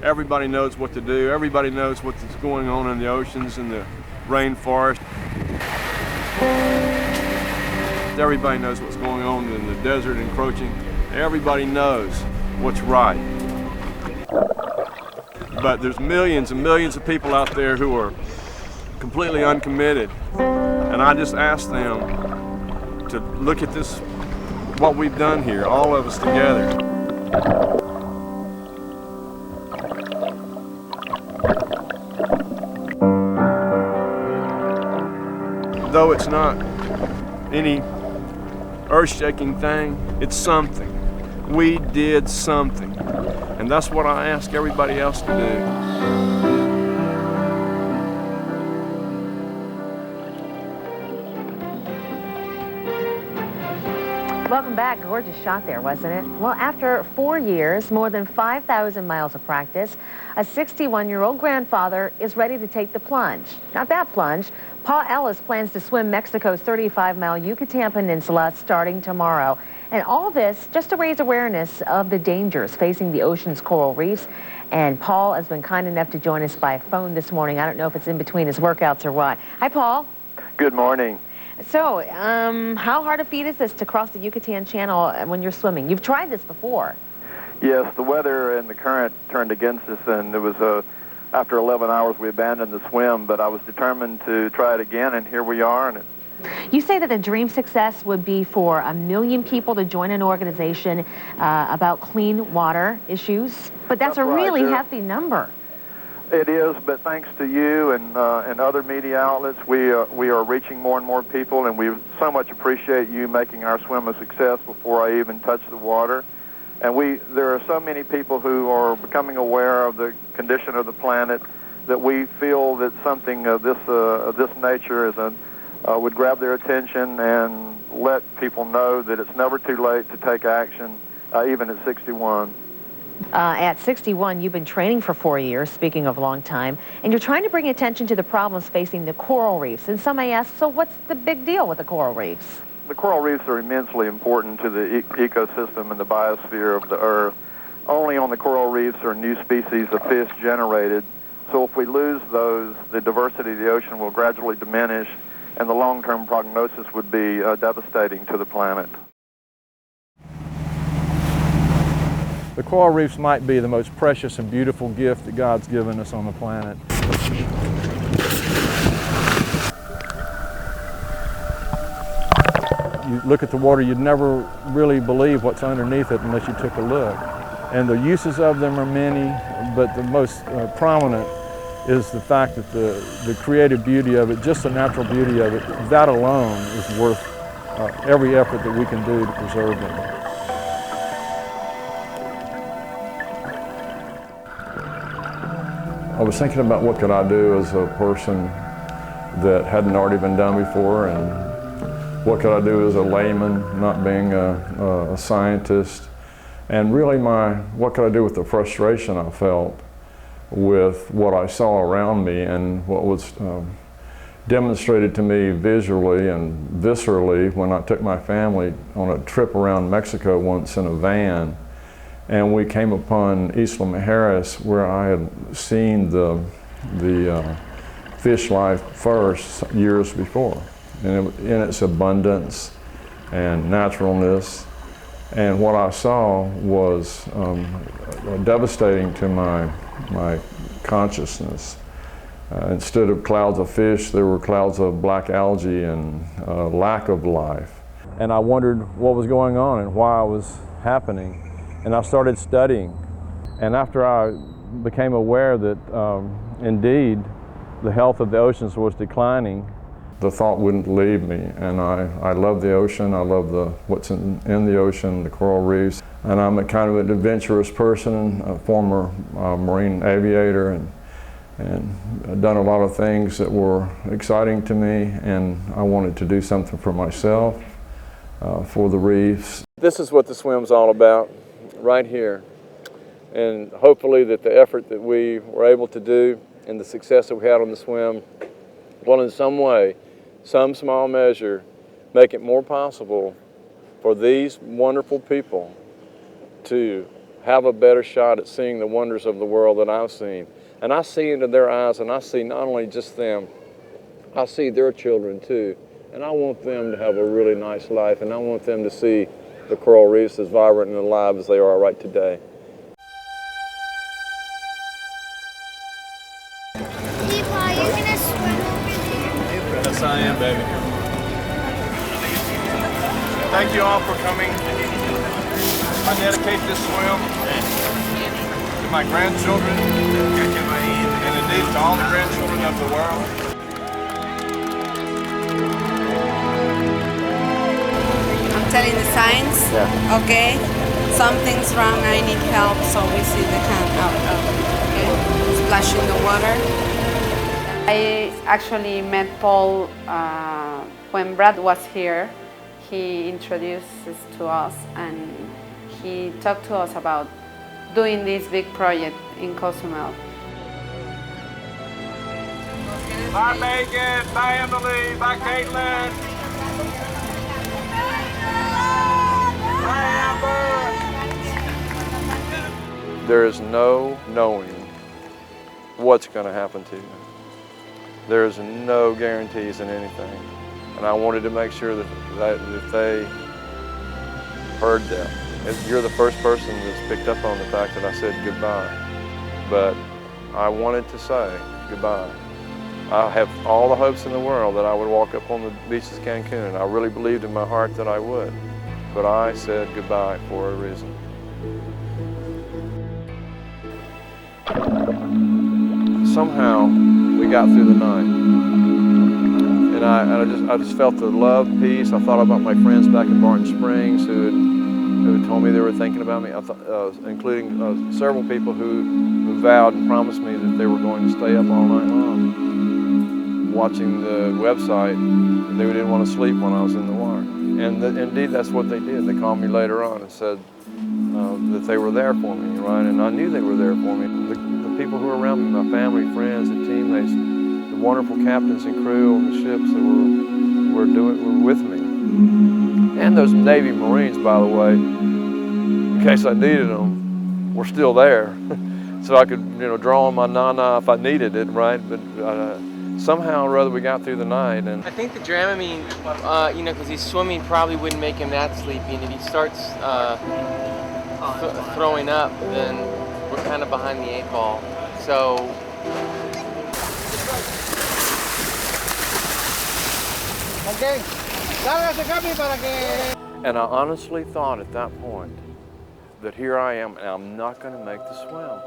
Everybody knows what to do. Everybody knows what's going on in the oceans and the rainforest. Everybody knows what's going on in the desert encroaching. Everybody knows what's right. But there's millions and millions of people out there who are completely uncommitted. And I just ask them to look at this, what we've done here, all of us together. Though it's not any earth-shaking thing, it's something. We did something. And that's what I ask everybody else to do. Welcome back. Gorgeous shot there, wasn't it? Well, after 4 years, more than 5,000 miles of practice, a 61-year-old grandfather is ready to take the plunge. Not that plunge. Paul Ellis plans to swim Mexico's 35-mile Yucatan Peninsula starting tomorrow. And all this just to raise awareness of the dangers facing the ocean's coral reefs. And Paul has been kind enough to join us by phone this morning. I don't know if it's in between his workouts or what. Hi, Paul. Good morning. So, how hard a feat is this to cross the Yucatan Channel when you're swimming? You've tried this before. Yes, the weather and the current turned against us, and it was after 11 hours we abandoned the swim, but I was determined to try it again, and here we are. And you say that the dream success would be for 1 million people to join an organization about clean water issues, but that's a really hefty number. It is, but thanks to you and other media outlets, we are reaching more and more people, and we so much appreciate you making our swim a success before I even touch the water. And there are so many people who are becoming aware of the condition of the planet that we feel that something of this nature would grab their attention and let people know that it's never too late to take action, even at 61. At 61, you've been training for 4 years, speaking of a long time, and you're trying to bring attention to the problems facing the coral reefs. And some may ask, so what's the big deal with the coral reefs? The coral reefs are immensely important to the ecosystem and the biosphere of the Earth. Only on the coral reefs are new species of fish generated. So if we lose those, the diversity of the ocean will gradually diminish, and the long-term prognosis would be devastating to the planet. The coral reefs might be the most precious and beautiful gift that God's given us on the planet. You look at the water, you'd never really believe what's underneath it unless you took a look. And the uses of them are many, but the most prominent is the fact that the creative beauty of it, just the natural beauty of it, that alone is worth every effort that we can do to preserve them. I was thinking about what could I do as a person that hadn't already been done before, and what could I do as a layman, not being a scientist, and really what could I do with the frustration I felt with what I saw around me and what was demonstrated to me visually and viscerally when I took my family on a trip around Mexico once in a van. And we came upon Isla Mujeres, where I had seen the fish life first years before, and in its abundance and naturalness. And what I saw was devastating to my consciousness. Instead of clouds of fish, there were clouds of black algae and lack of life. And I wondered what was going on and why it was happening. And I started studying. And after I became aware that indeed the health of the oceans was declining, the thought wouldn't leave me. And I love the ocean. I love what's in the ocean, the coral reefs. And I'm a kind of an adventurous person, a former marine aviator, and I've done a lot of things that were exciting to me, and I wanted to do something for myself, for the reefs. This is what the swim's all about, right here. And hopefully that the effort that we were able to do and the success that we had on the swim will in some way, some small measure, make it more possible for these wonderful people to have a better shot at seeing the wonders of the world that I've seen. And I see into their eyes, and I see not only just them, I see their children too. And I want them to have a really nice life, and I want them to see the coral reefs as vibrant and alive as they are right today. Levi, you're gonna swim over there? Yes, I am, baby. Thank you all for coming. I dedicate this swim to my grandchildren and indeed to all the grandchildren of the world. I'm telling the signs. Yeah. Okay. Something's wrong. I need help. So we see the hand out. Okay. Splashing the water. I actually met Paul when Brad was here. He introduced us to us and he talked to us about doing this big project in Cozumel. Bye, Megan. Bye, Emily. Bye, Caitlin. Bye, Amber. There is no knowing what's going to happen to you. There's no guarantees in anything. And I wanted to make sure that if they heard that. You're the first person that's picked up on the fact that I said goodbye. But I wanted to say goodbye. I have all the hopes in the world that I would walk up on the beaches of Cancun, and I really believed in my heart that I would. But I said goodbye for a reason. Somehow we got through the night. And I just felt the love, peace. I thought about my friends back in Barton Springs who had told me they were thinking about me, including several people who vowed and promised me that they were going to stay up all night long, watching the website. They didn't want to sleep when I was in the water. And indeed, that's what they did. They called me later on and said that they were there for me, right? And I knew they were there for me. The people who were around me, my family, friends, and teammates, the wonderful captains and crew on the ships that were with me. And those Navy Marines, by the way, in case I needed them, were still there. So I could, draw on my nana if I needed it, right? But somehow or other we got through the night. And I think the Dramamine, because he's swimming, probably wouldn't make him that sleepy. And if he starts throwing up, then we're kind of behind the 8 ball. So. Okay. And I honestly thought at that point that here I am, and I'm not going to make the swim.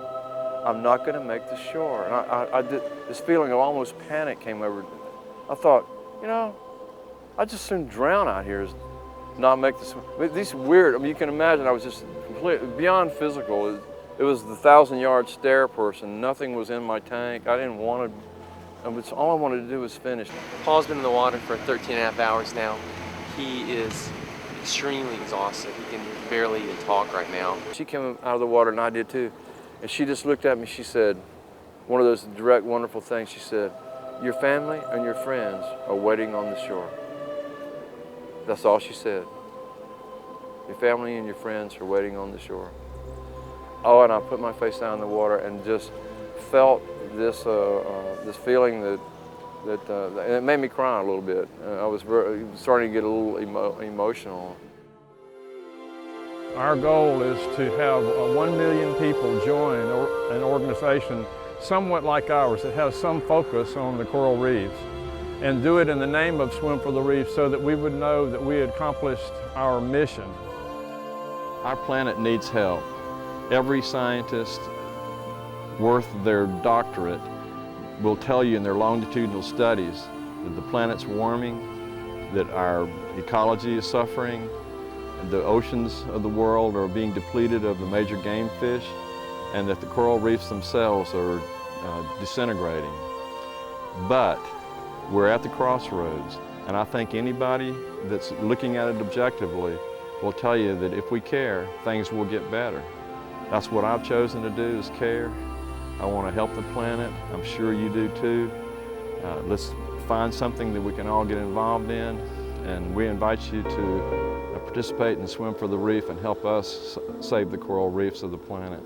I'm not going to make the shore. And I did, this feeling of almost panic came over. I thought, I just soon drown out here, not make the swim. These weird, you can imagine I was just completely beyond physical. It was the 1,000-yard stare person. Nothing was in my tank. I didn't want to. All I wanted to do was finish. Paul's been in the water for 13 and a half hours now. He is extremely exhausted. He can barely even talk right now. She came out of the water, and I did too. And she just looked at me, she said, one of those direct, wonderful things, she said, your family and your friends are waiting on the shore. That's all she said. Your family and your friends are waiting on the shore. Oh, and I put my face down in the water and just felt this this feeling that and it made me cry a little bit. I was starting to get a little emotional. Our goal is to have 1 million people join an organization somewhat like ours that has some focus on the coral reefs, and do it in the name of Swim for the Reef so that we would know that we had accomplished our mission. Our planet needs help. Every scientist worth their doctorate will tell you in their longitudinal studies that the planet's warming, that our ecology is suffering, the oceans of the world are being depleted of the major game fish, and that the coral reefs themselves are disintegrating. But we're at the crossroads, and I think anybody that's looking at it objectively will tell you that if we care, things will get better. That's what I've chosen to do, is care. I want to help the planet. I'm sure you do too. Let's find something that we can all get involved in, and we invite you to participate and swim for the reef and help us save the coral reefs of the planet.